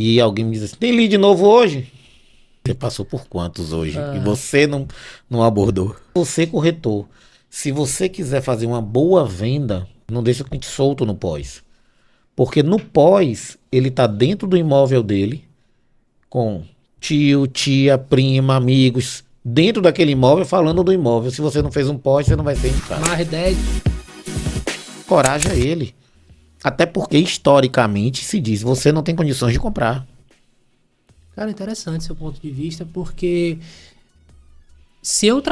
E alguém me diz assim, tem lead novo hoje? Você passou por quantos hoje? E você não abordou. Você, corretor, se você quiser fazer uma boa venda, não deixa o cliente solto no pós. Porque no pós, ele está dentro do imóvel dele, com tio, tia, prima, amigos, dentro daquele imóvel, falando do imóvel. Se você não fez um pós, você não vai ser indicado. Mais 10. Coraja ele. Até porque, historicamente, se diz, você não tem condições de comprar. Cara, interessante seu ponto de vista, porque se eu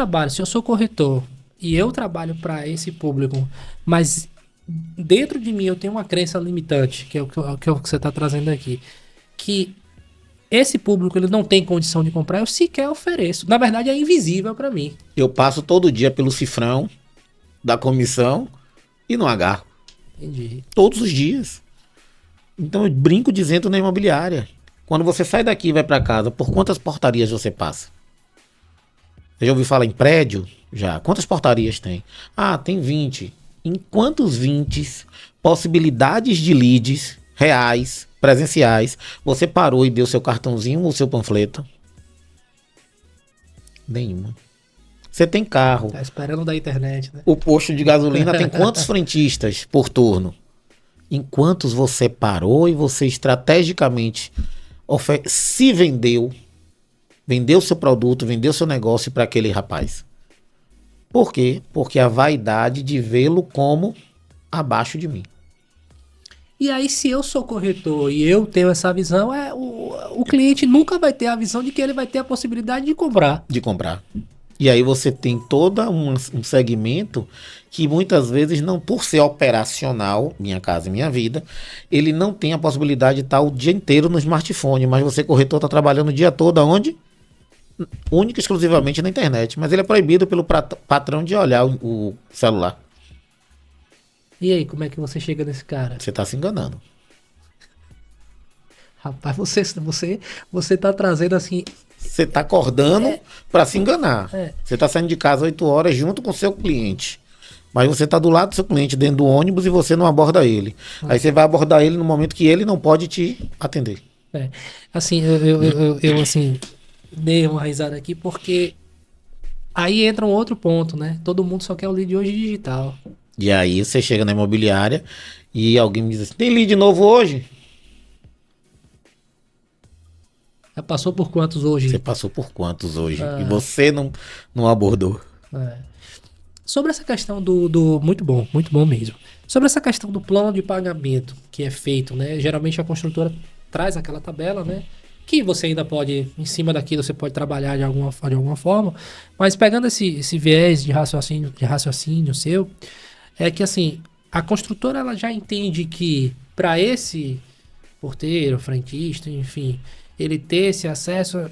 sou corretor e eu trabalho para esse público, mas dentro de mim eu tenho uma crença limitante, que é o que você está trazendo aqui, que esse público ele não tem condição de comprar, eu sequer ofereço. Na verdade é invisível para mim. Eu passo todo dia pelo cifrão da comissão e não agarro. Entendi. Todos os dias. Então eu brinco dizendo na imobiliária. Quando você sai daqui e vai para casa, por quantas portarias você passa? Você já ouviu falar em prédio? Já. Quantas portarias tem? Ah, tem 20. Em quantos 20 possibilidades de leads reais, presenciais, você parou e deu seu cartãozinho ou seu panfleto? Nenhuma. Você tem carro. Tá esperando da internet, né? O posto de gasolina tem quantos frentistas por turno? Em quantos você parou e você estrategicamente se vendeu seu produto, vendeu seu negócio para aquele rapaz? Por quê? Porque a vaidade de vê-lo como abaixo de mim. E aí, se eu sou corretor e eu tenho essa visão, o cliente nunca vai ter a visão de que ele vai ter a possibilidade de comprar. De comprar. E aí você tem todo um segmento que muitas vezes não, por ser operacional, Minha Casa Minha Vida, ele não tem a possibilidade de estar o dia inteiro no smartphone, mas você, corretor, está trabalhando o dia todo aonde? Única e exclusivamente na internet. Mas ele é proibido pelo patrão de olhar o celular. E aí, como é que você chega nesse cara? Você está se enganando. Rapaz, você tá trazendo assim... Você está acordando para se enganar. É. Você está saindo de casa 8 horas junto com o seu cliente. Mas você está do lado do seu cliente, dentro do ônibus, e você não aborda ele. Aí você vai abordar ele no momento que ele não pode te atender. É. Assim, eu assim, dei uma risada aqui porque aí entra um outro ponto, né? Todo mundo só quer o lead hoje digital. E aí você chega na imobiliária e alguém me diz assim, tem lead novo hoje? Já passou por quantos hoje? Você passou por quantos hoje? E você não abordou. É. Sobre essa questão muito bom mesmo. Sobre essa questão do plano de pagamento que é feito, né? Geralmente a construtora traz aquela tabela, né? Que você ainda pode, em cima daquilo, você pode trabalhar de alguma forma. Mas pegando esse viés de raciocínio seu, é que assim, a construtora ela já entende que para esse porteiro, frentista, enfim, ele ter esse acesso,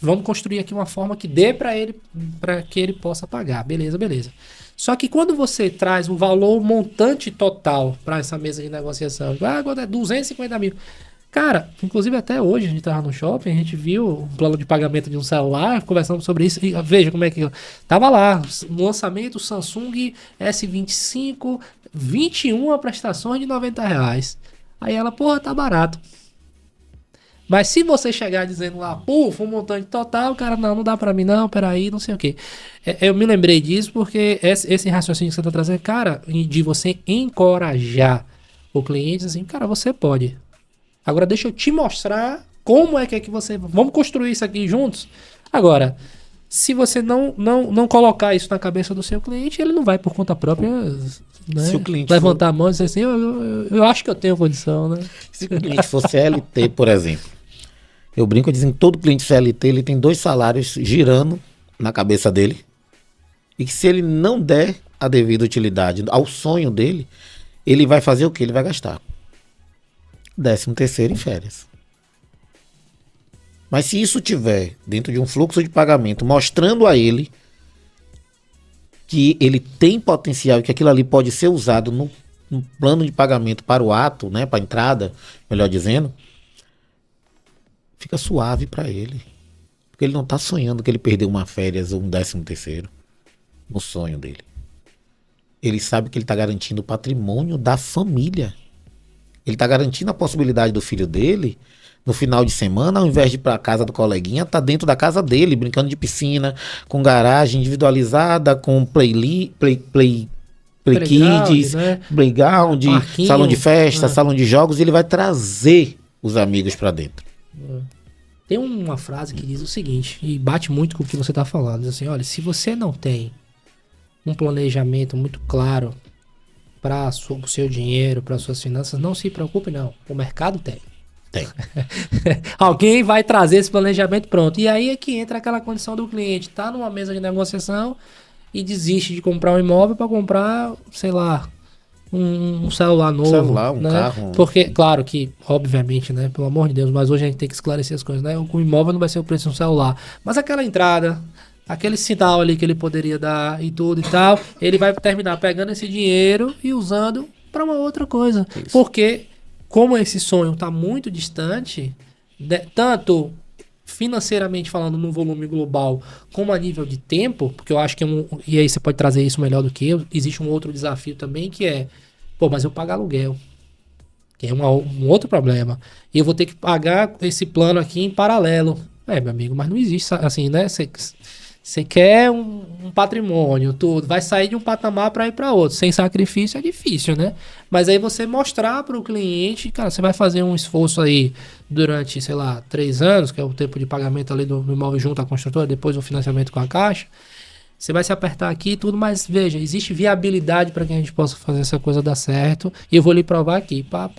vamos construir aqui uma forma que dê para ele, para que ele possa pagar. Beleza. Só que quando você traz o valor montante total para essa mesa de negociação, agora é 250 mil. Cara, inclusive até hoje a gente tava no shopping, a gente viu um plano de pagamento de um celular, conversamos sobre isso, e veja como é que tava lá, no lançamento Samsung S25, 21 prestações de R$ 90. Aí ela, porra, tá barato. Mas se você chegar dizendo lá, puf, um montante total, o cara, não dá pra mim não, peraí, não sei o quê. Eu me lembrei disso porque esse raciocínio que você tá trazendo, cara, de você encorajar o cliente, assim, cara, você pode. Agora deixa eu te mostrar como é que você... Vamos construir isso aqui juntos? Agora, se você não colocar isso na cabeça do seu cliente, ele não vai por conta própria, né, Se o cliente levantar a mão e dizer assim, eu acho que eu tenho condição, né? Se o cliente for CLT, por exemplo, eu brinco dizendo que todo cliente CLT ele tem 2 salários girando na cabeça dele, e que se ele não der a devida utilidade ao sonho dele, ele vai fazer o que? Ele vai gastar 13º em férias. Mas se isso tiver dentro de um fluxo de pagamento mostrando a ele que ele tem potencial e que aquilo ali pode ser usado no plano de pagamento para o ato, né, para a entrada, melhor dizendo, fica suave para ele. Porque ele não está sonhando que ele perdeu uma férias ou um 13º no sonho dele. Ele sabe que ele está garantindo o patrimônio da família. Ele tá garantindo a possibilidade do filho dele, no final de semana, ao invés de ir pra casa do coleguinha, tá dentro da casa dele, brincando de piscina, com garagem individualizada, com play Playground, kids, né? playground, Parquinho. salão de festa, salão de jogos, e ele vai trazer os amigos pra dentro. Tem uma frase que diz o seguinte, e bate muito com o que você tá falando. Diz assim, olha, se você não tem um planejamento muito claro para o seu dinheiro, para suas finanças, não se preocupe não. O mercado tem. Tem. Alguém vai trazer esse planejamento pronto. E aí é que entra aquela condição do cliente tá numa mesa de negociação e desiste de comprar um imóvel para comprar, sei lá, um celular novo. Celular, um né? carro. Porque, claro que, obviamente, né? Pelo amor de Deus, mas hoje a gente tem que esclarecer as coisas, né? O imóvel não vai ser o preço de um celular. Mas aquela entrada, aquele sinal ali que ele poderia dar e tudo e tal, ele vai terminar pegando esse dinheiro e usando para uma outra coisa. Isso. Porque, como esse sonho está muito distante, né, tanto financeiramente falando no volume global, como a nível de tempo, porque eu acho que e aí você pode trazer isso melhor do que eu, existe um outro desafio também que é, pô, mas eu pago aluguel, que é um outro problema, e eu vou ter que pagar esse plano aqui em paralelo. Meu amigo, mas não existe assim, né? Você quer um patrimônio, tudo, vai sair de um patamar para ir para outro. Sem sacrifício é difícil, né? Mas aí você mostrar para o cliente, cara, você vai fazer um esforço aí durante, sei lá, 3 anos, que é o tempo de pagamento ali do imóvel junto à construtora, depois o financiamento com a Caixa. Você vai se apertar aqui e tudo, mas veja, existe viabilidade para que a gente possa fazer essa coisa dar certo. E eu vou lhe provar aqui. Pá.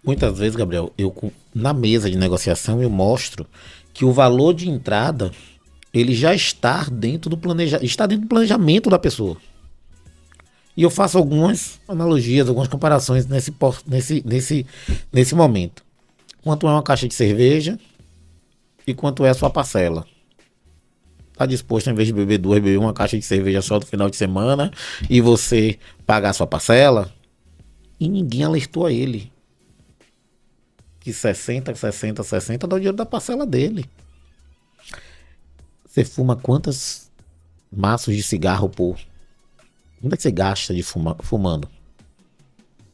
Muitas vezes, Gabriel, na mesa de negociação eu mostro que o valor de entrada ele já está dentro do planejamento da pessoa. E eu faço algumas analogias, algumas comparações nesse momento. Quanto é uma caixa de cerveja e quanto é a sua parcela? Está disposto, em vez de beber 2, beber uma caixa de cerveja só no final de semana e você pagar a sua parcela? E ninguém alertou a ele que 60 dá o dinheiro da parcela dele. Você fuma quantos maços de cigarro por? Quanto é que você gasta de fumando?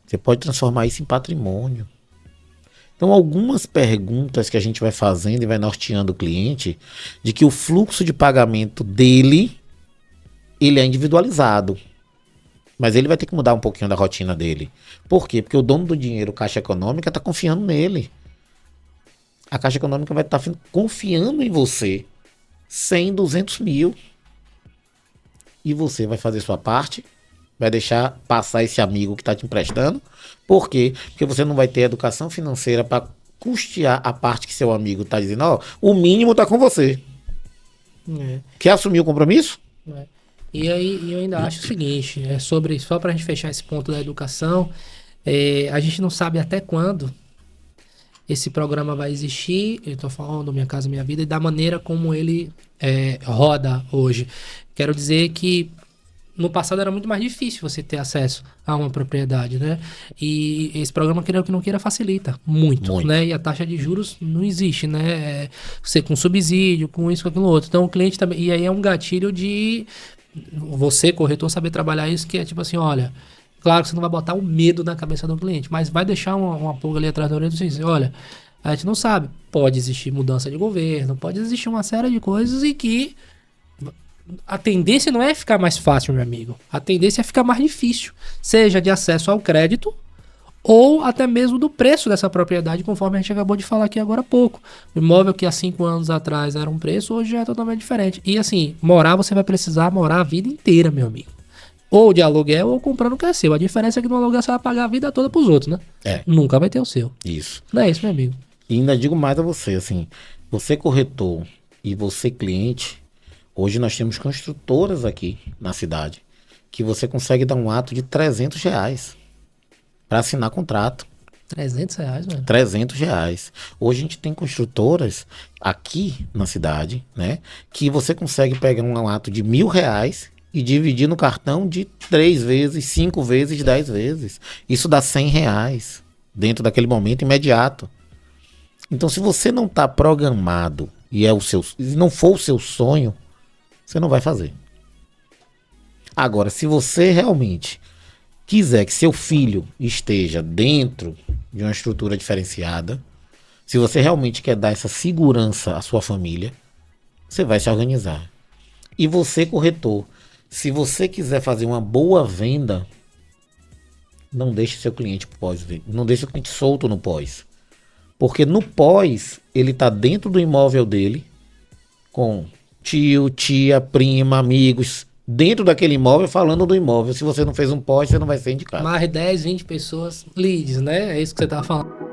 Você pode transformar isso em patrimônio. Então, algumas perguntas que a gente vai fazendo e vai norteando o cliente de que o fluxo de pagamento dele, ele é individualizado. Mas ele vai ter que mudar um pouquinho da rotina dele. Por quê? Porque o dono do dinheiro, Caixa Econômica, está confiando nele. A Caixa Econômica vai estar confiando em você 100, 200 mil. E você vai fazer sua parte, vai deixar passar esse amigo que está te emprestando. Por quê? Porque você não vai ter educação financeira para custear a parte que seu amigo está dizendo, ó, o mínimo está com você. Quer assumir o compromisso? E aí eu ainda acho o seguinte, só para a gente fechar esse ponto da educação, a gente não sabe até quando esse programa vai existir, eu estou falando Minha Casa Minha Vida, e da maneira como ele roda hoje. Quero dizer que no passado era muito mais difícil você ter acesso a uma propriedade, né? E esse programa, queira ou que não queira, facilita muito, né? E a taxa de juros não existe, né? Você com subsídio, com isso, com aquilo outro. Então o cliente também... E aí é um gatilho de você, corretor, saber trabalhar isso, que é tipo assim, olha... Claro que você não vai botar um medo na cabeça do cliente, mas vai deixar uma pulga ali atrás da orelha e dizer, olha, a gente não sabe. Pode existir mudança de governo, pode existir uma série de coisas e que a tendência não é ficar mais fácil, meu amigo. A tendência é ficar mais difícil, seja de acesso ao crédito ou até mesmo do preço dessa propriedade, conforme a gente acabou de falar aqui agora há pouco. O imóvel que há 5 anos atrás era um preço, hoje já é totalmente diferente. E assim, você vai precisar morar a vida inteira, meu amigo. Ou de aluguel ou comprando o que é seu. A diferença é que no aluguel você vai pagar a vida toda pros outros, né? Nunca vai ter o seu. Isso. Não é isso, meu amigo? E ainda digo mais a você, assim, você corretor e você cliente, hoje nós temos construtoras aqui na cidade que você consegue dar um ato de R$300 para assinar contrato. R$300, mano? R$300. Hoje a gente tem construtoras aqui na cidade, né, que você consegue pegar um ato de R$1.000 e dividir no cartão de 3 vezes, 5 vezes, 10 vezes. Isso dá R$100 dentro daquele momento imediato. Então, se você não está programado e não for o seu sonho, você não vai fazer. Agora, se você realmente quiser que seu filho esteja dentro de uma estrutura diferenciada, se você realmente quer dar essa segurança à sua família, você vai se organizar. E você, corretor, se você quiser fazer uma boa venda, não deixe seu cliente pós, não deixe o cliente solto no pós. Porque no pós, ele está dentro do imóvel dele, com tio, tia, prima, amigos, dentro daquele imóvel, falando do imóvel. Se você não fez um pós, você não vai ser indicado. Mais 10, 20 pessoas, leads, né? É isso que você tava falando.